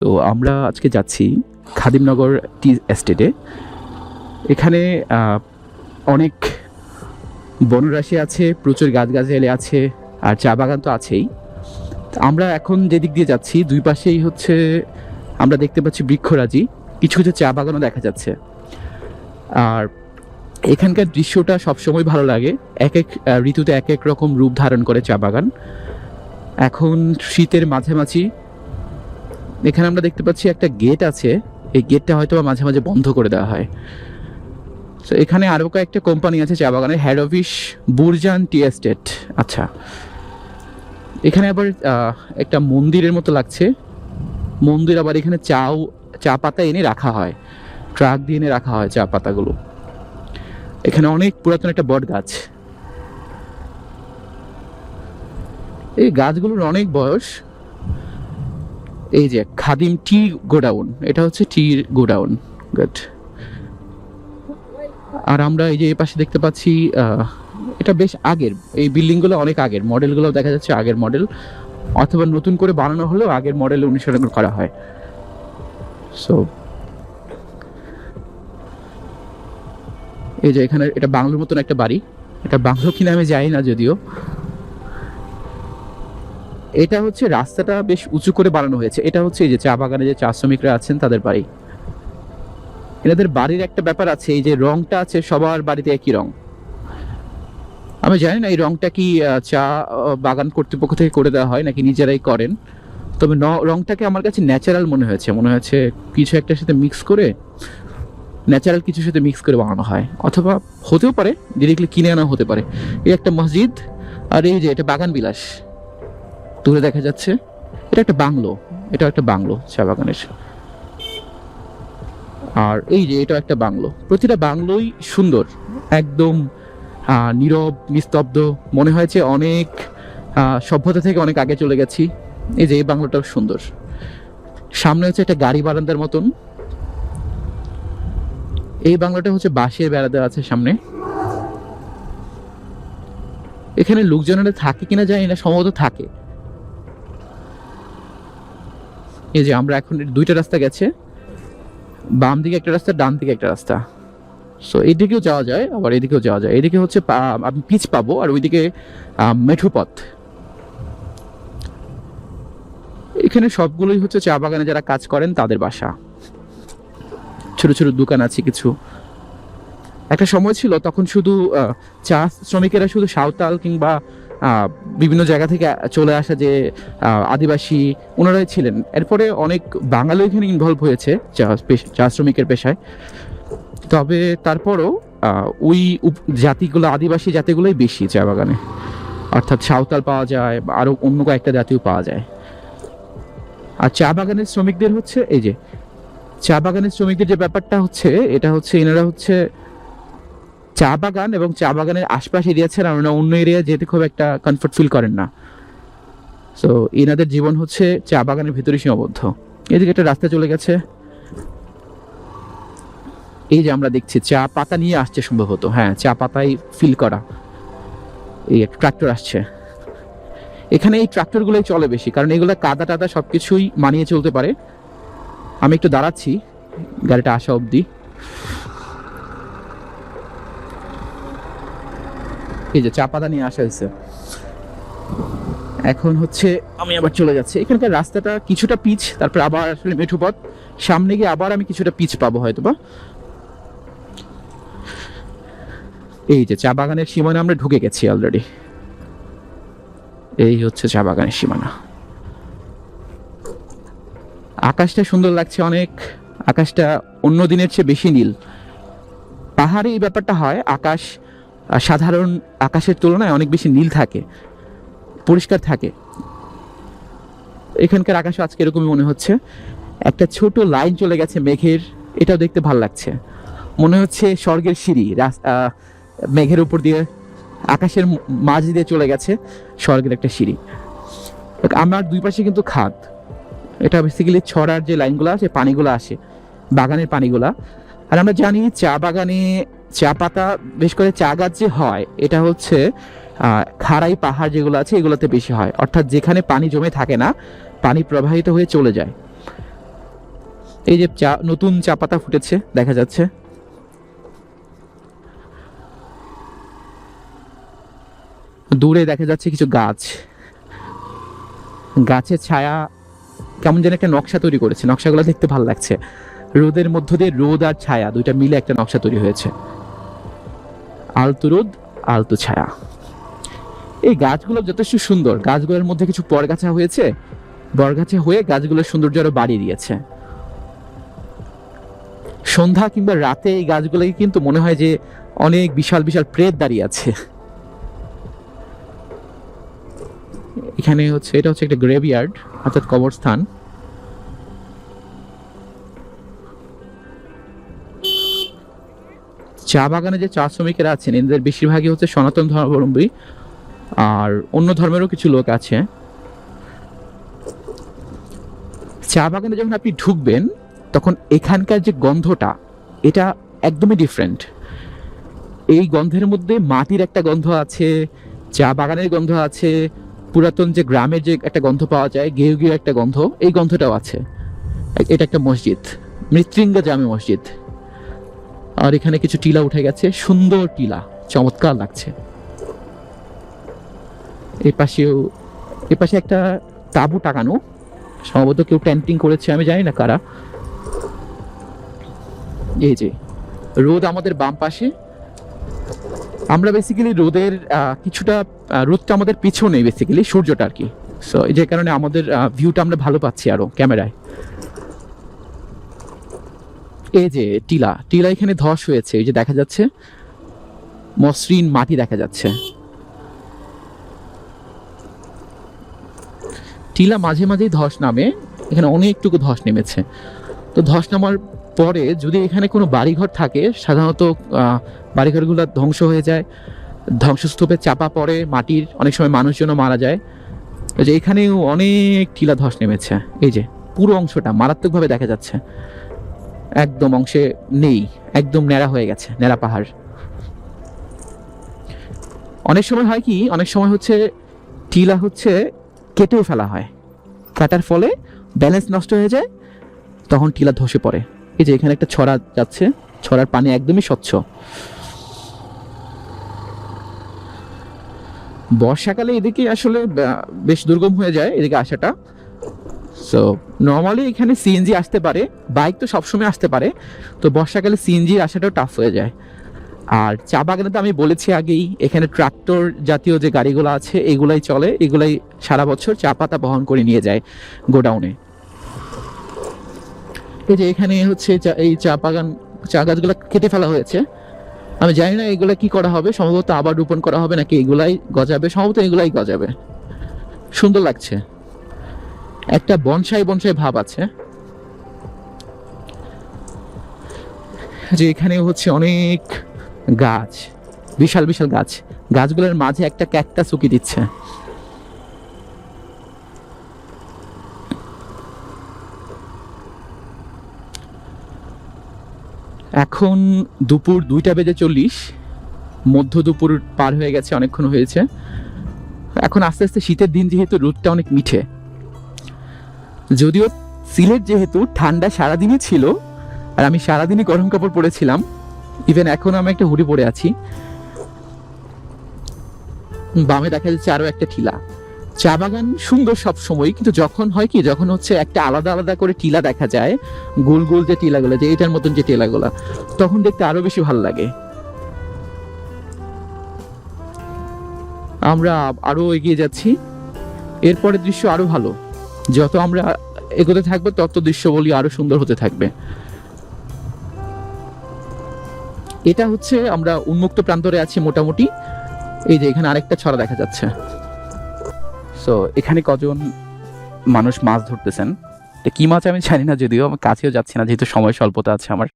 তো আমরা আজকে যাচ্ছি খাদিমনগর টি এস্টেটে। এখানে অনেক বনরাশি আছে, প্রচুর গাছগাছালি আছে, আর চা বাগান তো আছেই। আমরা এখন যেদিক দিয়ে যাচ্ছি দুই পাশেই হচ্ছে আমরা দেখতে পাচ্ছি বৃক্ষরাজি, কিছু কিছু চা বাগানও দেখা যাচ্ছে। আর এখানকার দৃশ্যটা সবসময় ভালো লাগে, এক এক ঋতুতে এক এক রকম রূপ ধারণ করে চা বাগান। এখন শীতের মাঝামাঝি এখানে আমরা দেখতে পাচ্ছি একটা গেট আছে, এই গেটটা হয়তো মাঝে মাঝে বন্ধ করে দেওয়া হয়। তো এখানে আরও কয়েকটা কোম্পানি আছে চা বাগানের, head office Burjan tea estate. আচ্ছা, এখানে আবার একটা মন্দিরের মতো লাগছে, মন্দির। আবার এখানে চা পাতা এনে রাখা হয়, ট্রাক দিয়ে এনে রাখা হয় চা পাতাগুলো। এখানে অনেক পুরাতন একটা বট গাছ, এই গাছগুলোর অনেক বয়স। এই যে খাদিম টি গোডাউন, এটা হচ্ছে টি গোডাউন। গুড। আর আমরা এই যে এই পাশে দেখতে পাচ্ছি এটা বেশ আগের, এই বিল্ডিংগুলো অনেক আগের, মডেলগুলো দেখা যাচ্ছে আগের মডেল, অথবা নতুন করে বানানো হলেও আগের মডেল অনুসরণ করা হয়। সো এই যে এখানে এটা বাংলোর মতন একটা বাড়ি, এটা বাংলো কিনা আমি জানি না যদিও। এটা হচ্ছে রাস্তাটা বেশ উঁচু করে বানানো হয়েছে, এটা হচ্ছে এই যে চা বাগানে যে চা শ্রমিকরা আছেন তাদের বাড়ি। এনাদের বাড়ির একটা ব্যাপার আছে, এই যে রংটা আছে সবার বাড়িতে একই রং। আমি জানি না এই রংটা কি চা বাগান কর্তৃপক্ষ থেকে করে দেওয়া হয় নাকি নিজেরাই করেন, তবে রংটাকে আমার কাছে ন্যাচারাল মনে হয়েছে কিছু একটার সাথে মিক্স করে, ন্যাচারাল কিছুর সাথে মিক্স করে বানানো হয়, অথবা হতেও পারে ডিরেক্টলি কিনে আনা হতে পারে। এই একটা মসজিদ, আর এই যে এটা বাগান বিলাস দূরে দেখা যাচ্ছে, এটা একটা বাংলো, এটা একটা বাংলো চা বাগানের। আর এই যে এটা একটা বাংলো, প্রতিটা বাংলোই সুন্দর, একদম নীরব নিস্তব্ধ, মনে হয়েছে অনেক সভ্যতা থেকে অনেক আগে চলে গেছি। এই যে এই বাংলোটাও সুন্দর, সামনে হচ্ছে একটা গাড়ি বারান্দার মতন। এই বাংলোটা হচ্ছে বাঁশের বেড়া দেওয়া আছে সামনে। এখানে লোকজনেরা থাকে কিনা জানি না, সম্ভবত থাকে। এই যে আমরা এখন দুইটা রাস্তা গেছে, বাম দিকে একটা রাস্তা, ডান দিকে একটা রাস্তা। সো এইদিকেও যাওয়া যায়, আবার এদিকেও যাওয়া যায়। এদিকে হচ্ছে আমি পিচ পাবো, আর ওইদিকে মেঠো পথ। এখানে সবগুলোই হচ্ছে চা বাগানে যারা কাজ করেন তাদের বাসা। ছোট ছোট দোকান আছে কিছু। একটা সময় ছিল তখন শুধু চা শ্রমিকেরা শুধু সাঁওতাল কিংবা বিভিন্ন জায়গা থেকে চলে আসা যে আদিবাসী, ওনারাই ছিলেন। এরপরে অনেক বাঙালি এখানে ইনভলভ হয়েছে চা শ্রমিকের পেশায়। তবে তারপরও ওই জাতিগুলো, আদিবাসী জাতিগুলোই বেশি চা বাগানে, অর্থাৎ সাঁওতাল পাওয়া যায়, আরও অন্য কয়েকটা জাতিও পাওয়া যায়। আর চা বাগানের শ্রমিকদের হচ্ছে এই যে চা বাগানের শ্রমিকদের যে ব্যাপারটা হচ্ছে, এটা হচ্ছে এনারা হচ্ছে চা বাগান এবং চা বাগানের আশপাশ এরিয়া ছাড়া ওনারা অন্য এরিয়া যেতে খুব একটা কমফর্ট ফিল করেন না। সো এনাদের জীবন হচ্ছে চা বাগানের ভিতরে সীমাবদ্ধ। এদিকে একটা রাস্তা চলে গেছে, এই যে আমরা দেখছি চা পাতা নিয়ে আসছে সম্ভবত, হ্যাঁ চা পাতাই ফিল করা। এই একটা ট্রাক্টর আসছে, এখানে এই ট্রাক্টরগুলোই চলে বেশি, কারণ এগুলো কাদা টাদা সবকিছুই মানিয়ে চলতে পারে। আমি একটু দাঁড়াচ্ছি গাড়িটা আসা অবধি। এই যে চা পাতা নিয়ে আসা হয়েছে, এখন হচ্ছে আমি আবার চলে যাচ্ছি। এখানকার রাস্তাটা কিছুটা পিচ, তারপর আবার আসলে মেঠো পথ, সামনে গিয়ে আবার আমি কিছুটা পিচ পাবো হয়তোবা। এই যে চা বাগানের সীমানা আমরা ঢুকে গেছি অলরেডি। এই হচ্ছে চা বাগানের সীমানা। আকাশটা সুন্দর লাগছে অনেক, আকাশটা অন্য দিনের চেয়ে বেশি নীল। পাহাড়ে এই ব্যাপারটা হয়, আকাশ সাধারণ আকাশের তুলনায় অনেক বেশি নীল থাকে, পরিষ্কার থাকে। এখানকার আকাশ আজকে এরকমই মনে হচ্ছে, একটা ছোট লাইন চলে গেছে মেঘের, এটাও দেখতে ভালো লাগছে, মনে হচ্ছে স্বর্গের সিঁড়ি মেঘের উপর দিয়ে, আকাশের মাঝ দিয়ে চলে গেছে স্বর্গের একটা সিঁড়ি। আমার দুই পাশে কিন্তু খাদ, এটা বেসিক্যালি ছড়ার যে লাইনগুলো আছে, পানিগুলো আসে বাগানের পানিগুলা। আর আমরা জানি চা বাগানে চা পাতা, বিশেষ করে চা গাছ যে হয়, এটা হচ্ছে খাড়াই পাহাড় যেগুলো আছে এগুলোতে বেশি হয়, অর্থাৎ যেখানে পানি জমে থাকে না, পানি প্রবাহিত হয়ে চলে যায়। এই যে নতুন চা পাতা ফুটেছে দেখা যাচ্ছে। দূরে দেখা যাচ্ছে কিছু গাছ, গাছের ছায়া কেমন যেন একটা নকশা তৈরি করেছে। নকশাগুলো দেখতে ভালো লাগছে। রোদের মধ্য দিয়ে রোদ আর ছায়া দুইটা মিলে একটা নকশা তৈরি হয়েছে। আলতু রোদ আলতু ছায়া। এই গাছগুলো যথেষ্ট সুন্দর। গাছগুলোর মধ্যে কিছু পরগাছা হয়েছে, বরগাছা হয়ে গাছগুলোর সৌন্দর্য আরো বাড়িয়ে দিয়েছে। সন্ধ্যা কিংবা রাতে এই গাছগুলোকে কিন্তু মনে হয় যে অনেক বিশাল বিশাল প্রেত দাঁড়িয়ে আছে। এখানে হচ্ছে, এটা হচ্ছে একটা গ্রেভইয়ার্ড অর্থাৎ কবরস্থান। চা বাগানে যে চা শ্রমিকেরা আছেন এদের বেশিরভাগই হচ্ছে সনাতন ধর্মাবলম্বী, আর অন্য ধর্মেরও কিছু লোক আছে। চা বাগানে যখন আপনি ঢুকবেন তখন এখানকার যে গন্ধটা এটা একদমই ডিফারেন্ট। এই গন্ধের মধ্যে মাটির একটা গন্ধ আছে, চা বাগানের গন্ধ আছে, পুরাতন যে গ্রামের যে একটা গন্ধ পাওয়া যায় গেউ গেউ একটা গন্ধ, এই গন্ধটাও আছে। এটা একটা মসজিদ, মৃত্যুঞ্জয় জামে মসজিদ। আর এখানে কিছু টিলা উঠে গেছে, সুন্দর টিলা, চমৎকার লাগছে। এ পাশে একটা তাঁবু টাঙানো, সম্ভবত কেউ টেন্টিং করেছে, আমি জানি না কারা। এই যে রোদ আমাদের বাম পাশে, আমরা বেসিক্যালি রোদের কিছুটা রোদটা আমাদের পিছনে, বেসিক্যালি সূর্যটা আর কি। সো যে কারণে আমাদের ভিউটা আমরা ভালো পাচ্ছি আরো ক্যামেরায়। এই যে টিলা এখানে ধস হয়েছে, এই যে দেখা যাচ্ছে মসৃণ মাটি দেখা যাচ্ছে। টিলা মাঝে মাঝেই ধস নামে, এখানে অনেকটুকু ধস নেমেছে। তো ধস নামার পরে যদি এখানে কোনো বাড়িঘর থাকে, সাধারণত বাড়িঘরগুলো ধ্বংস হয়ে যায়, ধ্বংসস্তূপে চাপা পড়ে মাটির, অনেক সময় মানুষজনও মারা যায়। যে এখানেও অনেক টিলা ধস নেমেছে। এই যে পুরো অংশটা মারাত্মকভাবে দেখা যাচ্ছে, একদম অংশে নেই, একদম ন্যাড়া হয়ে গেছে, ন্যাড়া পাহাড়। অনেক সময় হয় কি, অনেক সময় হচ্ছে টিলা হচ্ছে কেটেও ফেলা হয়, কাটার ফলে ব্যালেন্স নষ্ট হয়ে যায়, তখন টিলা ধসে পড়ে। এই যে এখানে একটা ছড়া যাচ্ছে, ছড়ার পানি একদমই স্বচ্ছ। বর্ষাকালে এদিকে আসলে বেশ দুর্গম হয়ে যায় এদিকে আসাটা। সো নর্মালি এখানে সিএনজি আসতে পারে, বাইক তো সবসময় আসতে পারে, তো বর্ষাকালে সিএনজি আসাটাও টাফ হয়ে যায়। আর চা বাগানে তো আমি বলেছি আগেই, এখানে ট্রাক্টর জাতীয় যে গাড়িগুলো আছে এগুলাই চলে, এগুলাই সারা বছর চা পাতা বহন করে নিয়ে যায় গোডাউনে। এই যে এখানে হচ্ছে এই চা বাগান, চা গাছগুলো কেটে ফেলা হয়েছে। আমি জানি না এগুলা কি করা হবে, সম্ভবত আবার রোপণ করা হবে নাকি এগুলাই গজাবে, সম্ভবত এগুলাই গজাবে। সুন্দর লাগছে, একটা বনসাই ভাব আছে। যে এখানে হচ্ছে অনেক গাছ, বিশাল বিশাল গাছ, গাছগুলোর মাঝে একটা ক্যাকটাস উকি দিচ্ছে। এখন দুপুর 2:40, মধ্য দুপুর পার হয়ে গেছে, অনেকক্ষণ হয়েছে। এখন আস্তে আস্তে শীতের দিন, যেহেতু রোদটা অনেক মিঠে, যদিও সিলেট যেহেতু ঠান্ডা সারাদিনই ছিল, আর আমি সারাদিনই গরম কাপড় পরেছিলাম, ইভেন এখন আমি একটা হুডি পরে আছি। বামে দেখা যাচ্ছে আরো একটা টিলা। চা বাগান সুন্দর সব সময়, কিন্তু যখন হয় কি, যখন হচ্ছে একটা আলাদা আলাদা করে টিলা দেখা যায়, গোল গোল যে টিলাগুলো, যে এটার মতন যে টিলাগুলো, তখন দেখতে আরো বেশি ভালো লাগে। আমরা আরো এগিয়ে যাচ্ছি, এরপরের দৃশ্য আরো ভালো। যত আমরা এগোতে থাকবো তত দৃশ্যবলী আরো সুন্দর হতে থাকবে। এটা হচ্ছে আমরা উন্মুক্ত প্রান্তরে আছি মোটামুটি। এই যে এখানে আরেকটা ছড়া দেখা যাচ্ছে। সো এখানে কজন মানুষ মাছ ধরতেছেন, কি মাছ আমি জানি না, যদিও আমি কাছেও যাচ্ছি না যেহেতু সময় স্বল্পতা আছে আমার।